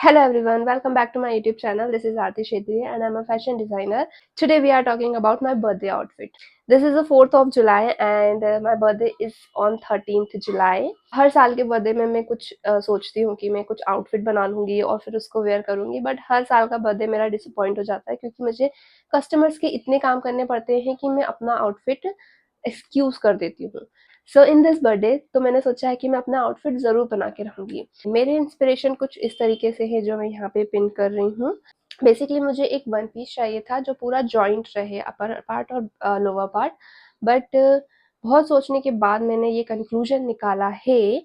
Hello everyone, welcome back to my YouTube channel. This is Aarti Shetty and I'm a fashion designer. Today we are talking about my birthday outfit. This is the 4th of July and my birthday is on 13th July. हर साल के birthday में मैं कुछ सोचती हूँ कि मैं कुछ आउटफिट बना लूँगी और फिर उसको वेयर करूँगी, बट हर साल का बर्थडे मेरा डिसअपॉइंट हो जाता है क्योंकि मुझे कस्टमर्स के इतने काम करने पड़ते हैं कि मैं अपना आउटफिट एक्सक्यूज़ कर देती हूँ। सो इन दिस बर्थडे तो मैंने सोचा है कि मैं अपना आउटफिट ज़रूर बना के रहूँगी। मेरे इंस्पिरेशन कुछ इस तरीके से है जो मैं यहाँ पे पिन कर रही हूँ। बेसिकली मुझे एक वन पीस चाहिए था जो पूरा जॉइंट रहे, अपर पार्ट और लोअर पार्ट, बट बहुत सोचने के बाद मैंने ये कंक्लूजन निकाला है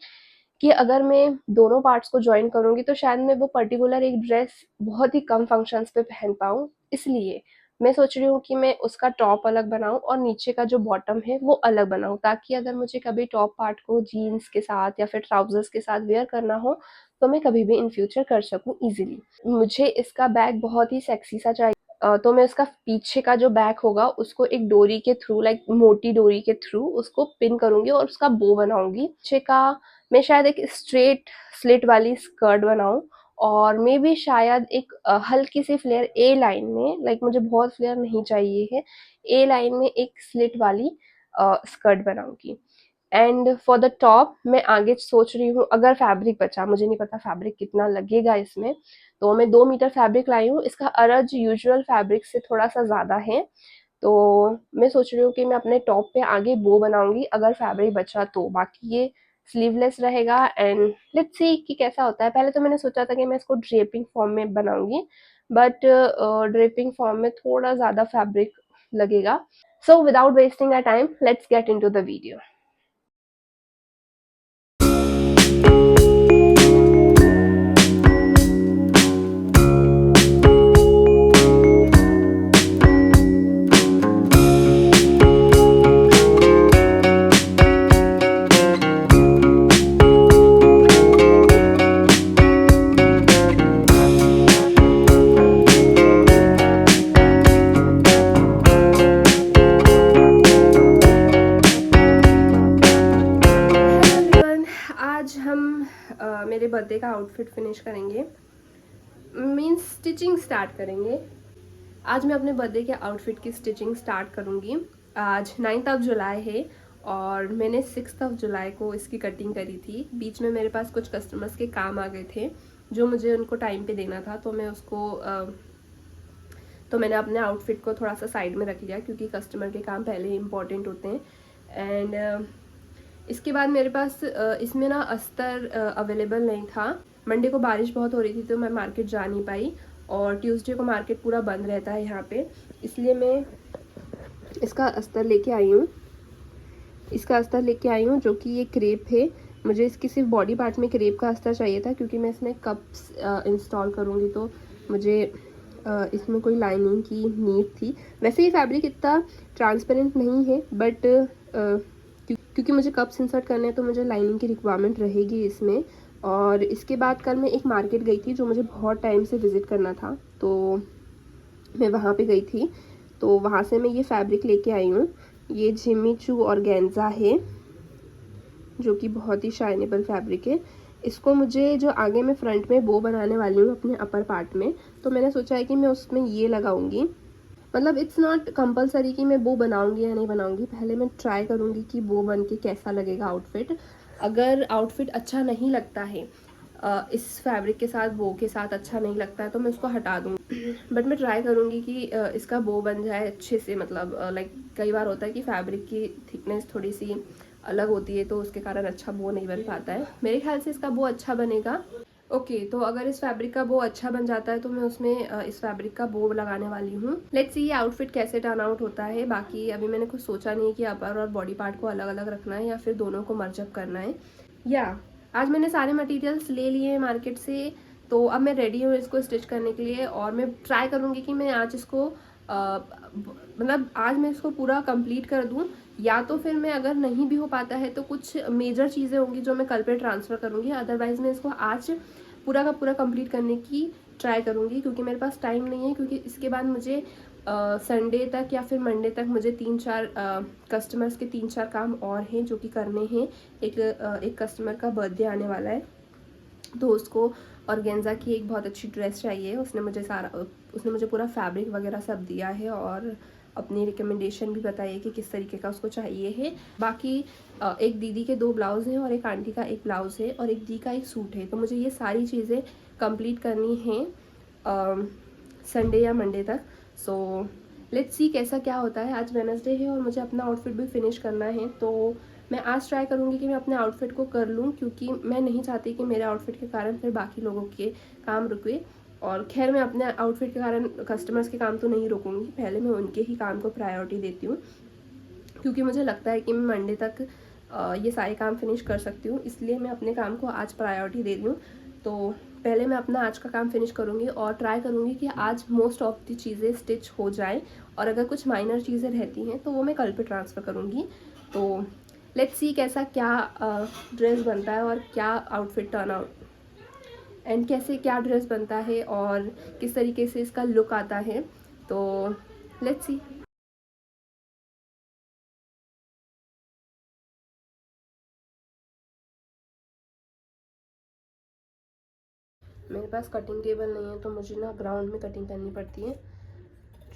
कि अगर मैं दोनों पार्ट्स को जॉइन करूँगी तो शायद मैं वो पर्टिकुलर एक ड्रेस बहुत ही कम फंक्शंस पे पहन पाऊँ। इसलिए मैं सोच रही हूँ कि मैं उसका टॉप अलग बनाऊँ और नीचे का जो बॉटम है वो अलग बनाऊँ, ताकि अगर मुझे कभी टॉप पार्ट को जीन्स के साथ या फिर ट्राउजर्स के साथ वेयर करना हो तो मैं कभी भी इन फ्यूचर कर सकूँ ईजिली। मुझे इसका बैग बहुत ही सेक्सी सा चाहिए, तो मैं उसका पीछे का जो बैक होगा उसको एक डोरी के थ्रू, लाइक मोटी डोरी के थ्रू उसको पिन करूंगी और उसका बो बनाऊंगी। पीछे का मैं शायद एक स्ट्रेट स्लिट वाली स्कर्ट बनाऊं और मे बी शायद एक हल्की सी फ्लेयर ए लाइन में, लाइक मुझे बहुत फ्लेयर नहीं चाहिए है, ए लाइन में एक स्लिट वाली स्कर्ट बनाऊंगी। एंड फॉर द टॉप मैं आगे सोच रही हूँ, अगर फैब्रिक बचा, मुझे नहीं पता फैब्रिक कितना लगेगा इसमें, तो मैं 2 मीटर फैब्रिक लाई हूँ। इसका अरज यूजुअल फैब्रिक से थोड़ा सा ज़्यादा है, तो मैं सोच रही हूँ कि मैं अपने टॉप पे आगे बो बनाऊंगी अगर फैब्रिक बचा तो। बाकी ये स्लीवलेस रहेगा एंड लेट्स सी कि कैसा होता है। पहले तो मैंने सोचा था कि मैं इसको ड्रेपिंग फॉर्म में बनाऊंगी, बट ड्रेपिंग फॉर्म में थोड़ा ज़्यादा फैब्रिक लगेगा। So without wasting a time let's get into the video. आज हम मेरे बर्थडे का आउटफिट फिनिश करेंगे, मीन्स स्टिचिंग स्टार्ट करेंगे। आज मैं अपने बर्थडे के आउटफिट की स्टिचिंग स्टार्ट करूँगी। आज 9th ऑफ जुलाई है और मैंने 6th ऑफ जुलाई को इसकी कटिंग करी थी। बीच में मेरे पास कुछ कस्टमर्स के काम आ गए थे जो मुझे उनको टाइम पे देना था, तो मैं उसको तो मैंने अपने आउटफिट को थोड़ा सा साइड में रख लिया क्योंकि कस्टमर के काम पहले ही इम्पॉर्टेंट होते हैं। एंड इसके बाद मेरे पास इसमें ना अस्तर अवेलेबल नहीं था। मंडे को बारिश बहुत हो रही थी तो मैं मार्केट जा नहीं पाई और ट्यूसडे को मार्केट पूरा बंद रहता है यहाँ पे, इसलिए मैं इसका अस्तर लेके आई हूँ। जो कि ये क्रेप है। मुझे इसकी सिर्फ बॉडी पार्ट में क्रेप का अस्तर चाहिए था क्योंकि मैं इसमें कप्स इंस्टॉल करूँगी, तो मुझे इसमें कोई लाइनिंग की नीड थी। वैसे ये फैब्रिक इतना ट्रांसपेरेंट नहीं है, बट क्योंकि मुझे कप्स इंसर्ट करने हैं तो मुझे लाइनिंग की रिक्वायरमेंट रहेगी इसमें। और इसके बाद कल मैं एक मार्केट गई थी जो मुझे बहुत टाइम से विज़िट करना था, तो मैं वहाँ पे गई थी, तो वहाँ से मैं ये फैब्रिक लेके आई हूँ। ये जिमी चू ऑर्गेन्जा है जो कि बहुत ही शाइनेबल फैब्रिक है। इसको मुझे जो आगे मैं फ्रंट में बो बनाने वाली हूँ अपने अपर पार्ट में, तो मैंने सोचा है कि मैं उसमें ये लगाऊंगी। मतलब इट्स नॉट कंपलसरी कि मैं बो बनाऊंगी या नहीं बनाऊंगी, पहले मैं ट्राई करूंगी कि बो बन के कैसा लगेगा आउटफिट। अगर आउटफिट अच्छा नहीं लगता है, इस फैब्रिक के साथ बो के साथ अच्छा नहीं लगता है, तो मैं उसको हटा दूँगी। बट मैं ट्राई करूँगी कि इसका बो बन जाए अच्छे से। मतलब लाइक कई बार होता है कि फैब्रिक की थिकनेस थोड़ी सी अलग होती है तो उसके कारण अच्छा बो नहीं बन पाता है। मेरे ख्याल से इसका बो अच्छा बनेगा। ओके, तो अगर इस फैब्रिक का बो अच्छा बन जाता है तो मैं उसमें इस फैब्रिक का बो लगाने वाली हूँ। लेट्स सी ये आउटफिट कैसे टर्न आउट होता है। बाकी अभी मैंने कुछ सोचा नहीं कि अपर और बॉडी पार्ट को अलग अलग रखना है या फिर दोनों को मर्जअप करना है। या आज मैंने सारे मटेरियल्स ले लिए हैं मार्केट से, तो अब मैं रेडी हूँ इसको स्टिच करने के लिए। और मैं ट्राई करूँगी कि मैं आज इसको मतलब आज मैं इसको पूरा कंप्लीट कर दूँ, या तो फिर मैं अगर नहीं भी हो पाता है तो कुछ मेजर चीज़ें होंगी जो मैं कल पे ट्रांसफ़र करूँगी। अदरवाइज़ मैं इसको आज पूरा का पूरा कंप्लीट करने की ट्राई करूँगी क्योंकि मेरे पास टाइम नहीं है। क्योंकि इसके बाद मुझे संडे तक या फिर मंडे तक मुझे 3-4 कस्टमर्स के 3-4 काम और हैं जो कि करने हैं। एक कस्टमर का बर्थडे आने वाला है, तो उसको ऑर्गेन्जा की एक बहुत अच्छी ड्रेस चाहिए। उसने मुझे पूरा फैब्रिक वगैरह सब दिया है और अपनी रिकमेंडेशन भी बताई है कि किस तरीके का उसको चाहिए है। बाकी एक दीदी के 2 ब्लाउज़ हैं और एक आंटी का 1 ब्लाउज़ है और एक दी का 1 सूट है। तो मुझे ये सारी चीज़ें कंप्लीट करनी हैं संडे या मंडे तक। सो लेट्स सी कैसा क्या होता है। आज वेडनेसडे है और मुझे अपना आउटफिट भी फिनिश करना है, तो मैं आज ट्राई करूँगी कि मैं अपने आउटफिट को कर लूँ, क्योंकि मैं नहीं चाहती कि मेरे आउटफिट के कारण फिर बाकी लोगों के काम रुके। और खैर मैं अपने आउटफिट के कारण कस्टमर्स के काम तो नहीं रोकूंगी, पहले मैं उनके ही काम को प्रायोरिटी देती हूँ, क्योंकि मुझे लगता है कि मैं मंडे तक ये सारे काम फिनिश कर सकती हूँ, इसलिए मैं अपने काम को आज प्रायोरिटी दे रही हूँ। तो पहले मैं अपना आज का काम फिनिश करूँगी और ट्राई करूँगी कि आज मोस्ट ऑफ दी चीज़ें स्टिच हो जाएं, और अगर कुछ माइनर चीज़ें रहती हैं तो वो मैं कल पे ट्रांसफ़र करूँगी। तो लेट्स सी कैसा क्या ड्रेस बनता है और क्या आउटफिट टर्न आउट एंड कैसे क्या ड्रेस बनता है और किस तरीके से इसका लुक आता है। तो लेट्स सी। मेरे पास कटिंग टेबल नहीं है, तो मुझे ना ग्राउंड में कटिंग करनी पड़ती है,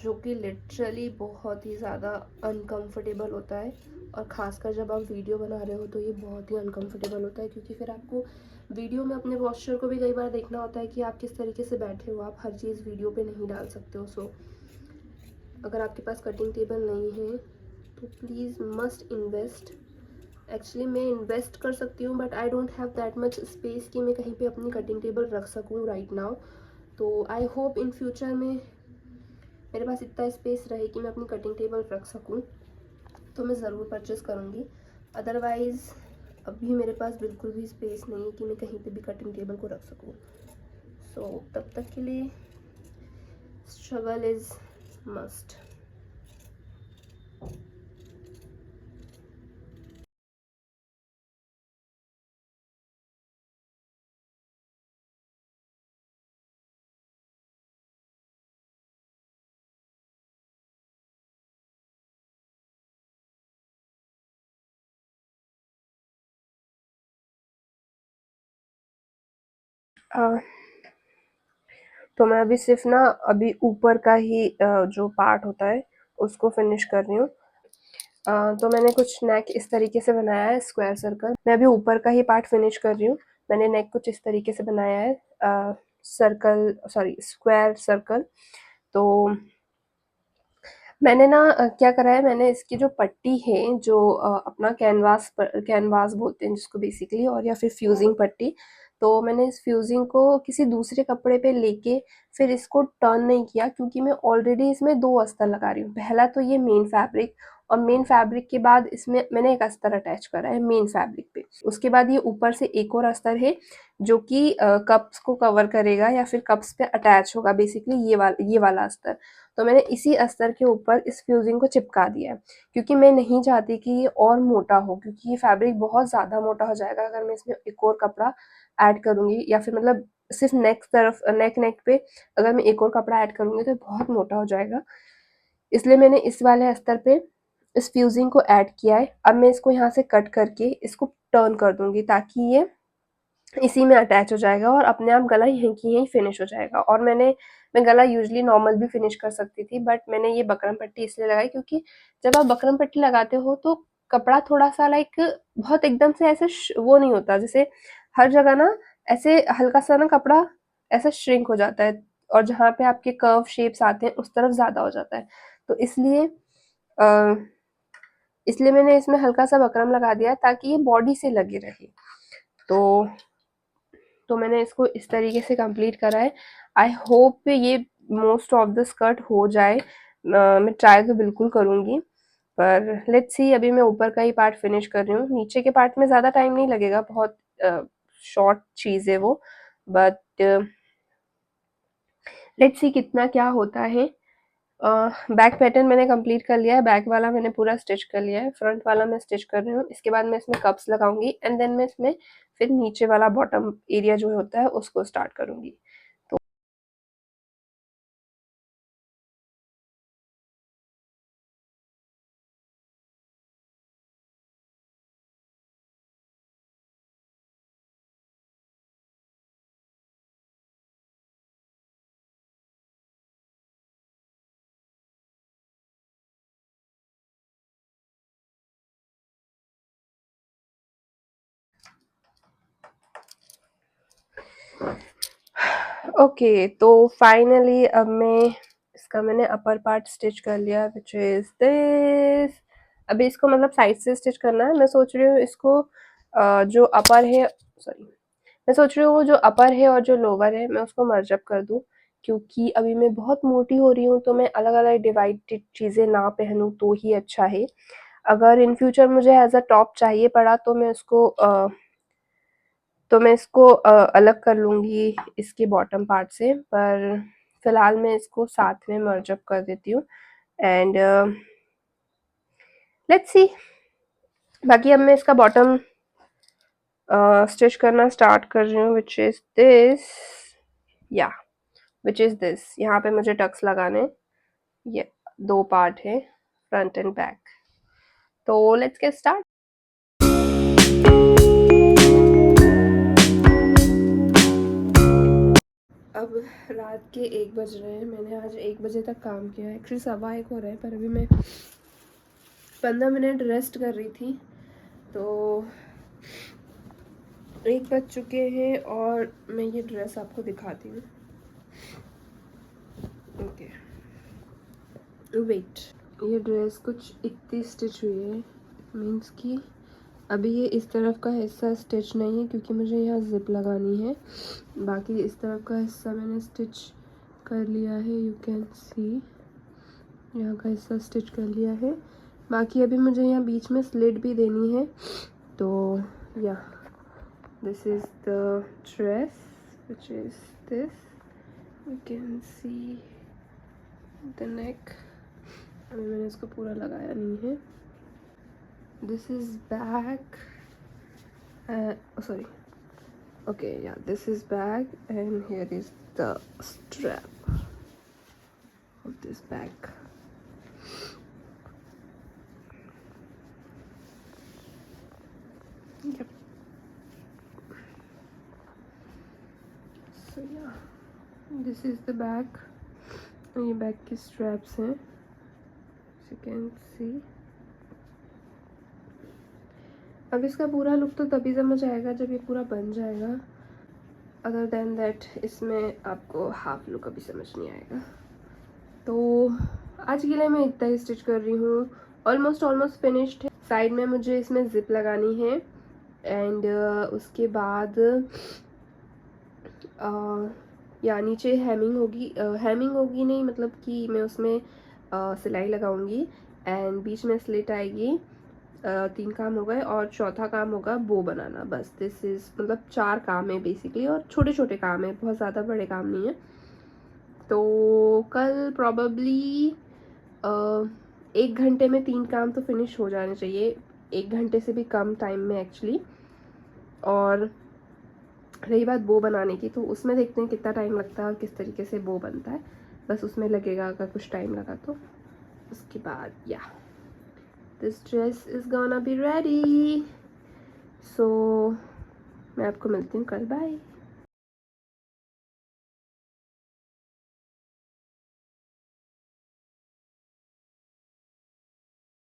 जो कि लिटरली बहुत ही ज़्यादा अनकंफर्टेबल होता है। और ख़ासकर जब आप वीडियो बना रहे हो तो ये बहुत ही अनकंफर्टेबल होता है, क्योंकि फिर आपको वीडियो में अपने पोस्चर को भी कई बार देखना होता है कि आप किस तरीके से बैठे हो। आप हर चीज़ वीडियो पे नहीं डाल सकते हो। सो अगर आपके पास कटिंग टेबल नहीं है तो प्लीज़ मस्ट इन्वेस्ट। एक्चुअली मैं इन्वेस्ट कर सकती हूँ, but I don't have that much space कि मैं कहीं पे अपनी कटिंग टेबल रख सकूँ राइट नाउ। तो आई होप इन फ्यूचर में मेरे पास इतना स्पेस रहे कि मैं अपनी कटिंग टेबल रख सकूँ, तो मैं ज़रूर परचेज़ करूँगी। अदरवाइज़ अभी मेरे पास बिल्कुल भी स्पेस नहीं है कि मैं कहीं पे भी कटिंग टेबल को रख सकूँ। सो तब तक के लिए स्ट्रगल इज़ मस्ट। तो मैं अभी सिर्फ ना अभी ऊपर का ही जो पार्ट होता है उसको फिनिश कर रही हूँ। तो मैंने कुछ नेक इस तरीके से बनाया है, स्क्वायर सर्कल। मैं अभी ऊपर का ही पार्ट फिनिश कर रही हूँ। मैंने नेक कुछ इस तरीके से बनाया है, सर्कल सॉरी स्क्वायर सर्कल। तो मैंने ना क्या करा है, मैंने इसकी जो पट्टी है, जो अपना कैनवास बोलते हैं जिसको बेसिकली, और या फिर फ्यूजिंग पट्टी, तो मैंने इस फ्यूजिंग को किसी दूसरे कपड़े पे लेके फिर इसको टर्न नहीं किया, क्योंकि मैं ऑलरेडी इसमें 2 अस्तर लगा रही हूँ। पहला तो ये मेन फैब्रिक, और मेन फैब्रिक के बाद इसमें मैंने एक अस्तर अटैच करा है मेन फैब्रिक पे। उसके बाद ये ऊपर से एक और अस्तर है जो कि कप्स को कवर करेगा या फिर कप्स पे अटैच होगा, बेसिकली ये वाला अस्तर। तो मैंने इसी अस्तर के ऊपर इस फ्यूजिंग को चिपका दिया है, क्योंकि मैं नहीं चाहती कि ये और मोटा हो, क्योंकि ये फैब्रिक बहुत ज़्यादा मोटा हो जाएगा अगर मैं इसमें एक और कपड़ा ऐड करूँगी, या फिर मतलब सिर्फ नेक पे अगर मैं एक और कपड़ा ऐड करूँगी तो बहुत मोटा हो जाएगा। इसलिए मैंने इस वाले अस्तर पे इस फ्यूजिंग को ऐड किया है। अब मैं इसको यहाँ से कट करके इसको टर्न कर दूंगी, ताकि ये इसी में अटैच हो जाएगा और अपने आप गला यहीं की यहीं फिनिश हो जाएगा। और मैं गला यूजुअली नॉर्मल भी फिनिश कर सकती थी, बट मैंने ये बकरम पट्टी इसलिए लगाई क्योंकि जब आप बकरम पट्टी लगाते हो तो कपड़ा थोड़ा सा लाइक बहुत एकदम से ऐसे वो नहीं होता, जैसे हर जगह ना ऐसे हल्का सा ना कपड़ा ऐसा श्रिंक हो जाता है, और जहाँ पे आपके कर्व शेप्स आते हैं उस तरफ ज्यादा हो जाता है। तो अ, इसलिए मैंने इसमें हल्का सा बकरम लगा दिया ताकि ये बॉडी से लगे रहे। तो मैंने इसको इस तरीके से कंप्लीट करा है। आई होप ये मोस्ट ऑफ द स्कर्ट हो जाए। मैं ट्राई तो बिल्कुल करूँगी, पर लेट्स सी। अभी मैं ऊपर का ही पार्ट फिनिश कर रही हूँ, नीचे के पार्ट में ज़्यादा टाइम नहीं लगेगा, बहुत शॉर्ट चीज़ है वो। बट लेट्स सी कितना क्या होता है। बैक पैटर्न मैंने कंप्लीट कर लिया है, बैक वाला मैंने पूरा स्टिच कर लिया है, फ्रंट वाला मैं स्टिच कर रही हूँ। इसके बाद मैं इसमें कप्स लगाऊंगी एंड देन मैं इसमें फिर नीचे वाला बॉटम एरिया जो होता है उसको स्टार्ट करूंगी। ओके, तो फाइनली अब मैंने अपर पार्ट स्टिच कर लिया, विच इज दिस। अभी इसको मतलब साइड से स्टिच करना है। मैं सोच रही हूँ इसको जो अपर है, सॉरी, मैं सोच रही हूँ जो अपर है और जो लोअर है मैं उसको मर्ज अप कर दूँ, क्योंकि अभी मैं बहुत मोटी हो रही हूँ, तो मैं अलग अलग डिवाइडेड चीज़ें ना पहनूँ तो ही अच्छा है। अगर इन फ्यूचर मुझे एज अ टॉप चाहिए पड़ा तो मैं इसको अलग कर लूँगी इसके बॉटम पार्ट से, पर फिलहाल मैं इसको साथ में मर्ज अप कर देती हूँ एंड लेट्स सी। बाकी अब मैं इसका बॉटम स्टिच करना स्टार्ट कर रही हूँ, विच इज़ दिस, या विच इज़ दिस। यहाँ पे मुझे टक्स लगाने, ये 2 पार्ट है, फ्रंट एंड बैक। तो लेट्स गेट स्टार्ट। अब रात के 1 बज रहे हैं। मैंने आज 1 बजे तक काम किया है, एक्चुअली 1:15 हो रहे हैं, पर अभी मैं 15 मिनट रेस्ट कर रही थी, तो 1 बज चुके हैं और मैं ये ड्रेस आपको दिखाती हूँ। ओके, वेट, ये ड्रेस कुछ इतनी स्टिच हुई है, मीन्स कि अभी ये इस तरफ का हिस्सा स्टिच नहीं है क्योंकि मुझे यहाँ जिप लगानी है। बाकी इस तरफ का हिस्सा मैंने स्टिच कर लिया है, यू कैन सी, यहाँ का हिस्सा स्टिच कर लिया है। बाकी अभी मुझे यहाँ बीच में स्लिट भी देनी है, तो या this is the dress which is this, you can see the neck. अभी मैंने इसको पूरा लगाया नहीं है। This is back, sorry, okay, yeah, this is bag and here is the strap of this bag. Yep. So yeah, this is the bag. ये bag की straps हैं, you can see. अब इसका पूरा लुक तो तभी समझ आएगा जब ये पूरा बन जाएगा। अदर देन दैट इसमें आपको हाफ लुक अभी समझ नहीं आएगा। तो आज के लिए मैं इतना ही स्टिच कर रही हूँ, ऑलमोस्ट फिनिश्ड है। साइड में मुझे इसमें जिप लगानी है एंड उसके बाद या नीचे हेमिंग होगी नहीं, मतलब कि मैं उसमें सिलाई लगाऊंगी एंड बीच में स्लिट आएगी। 3 काम हो गए और चौथा काम होगा बो बनाना। बस दिस इज़, मतलब 4 काम है बेसिकली, और छोटे छोटे काम है, बहुत ज़्यादा बड़े काम नहीं है। तो कल प्रॉबली 1 घंटे में 3 काम तो फिनिश हो जाने चाहिए, 1 घंटे से भी कम टाइम में एक्चुअली। और रही बात बो बनाने की, तो उसमें देखते हैं कितना टाइम लगता है और किस तरीके से बो बनता है। बस उसमें लगेगा, अगर कुछ टाइम लगा तो। उसके बाद या this dress is gonna be ready. So मैं आपको मिलती हूँ कल, बाय।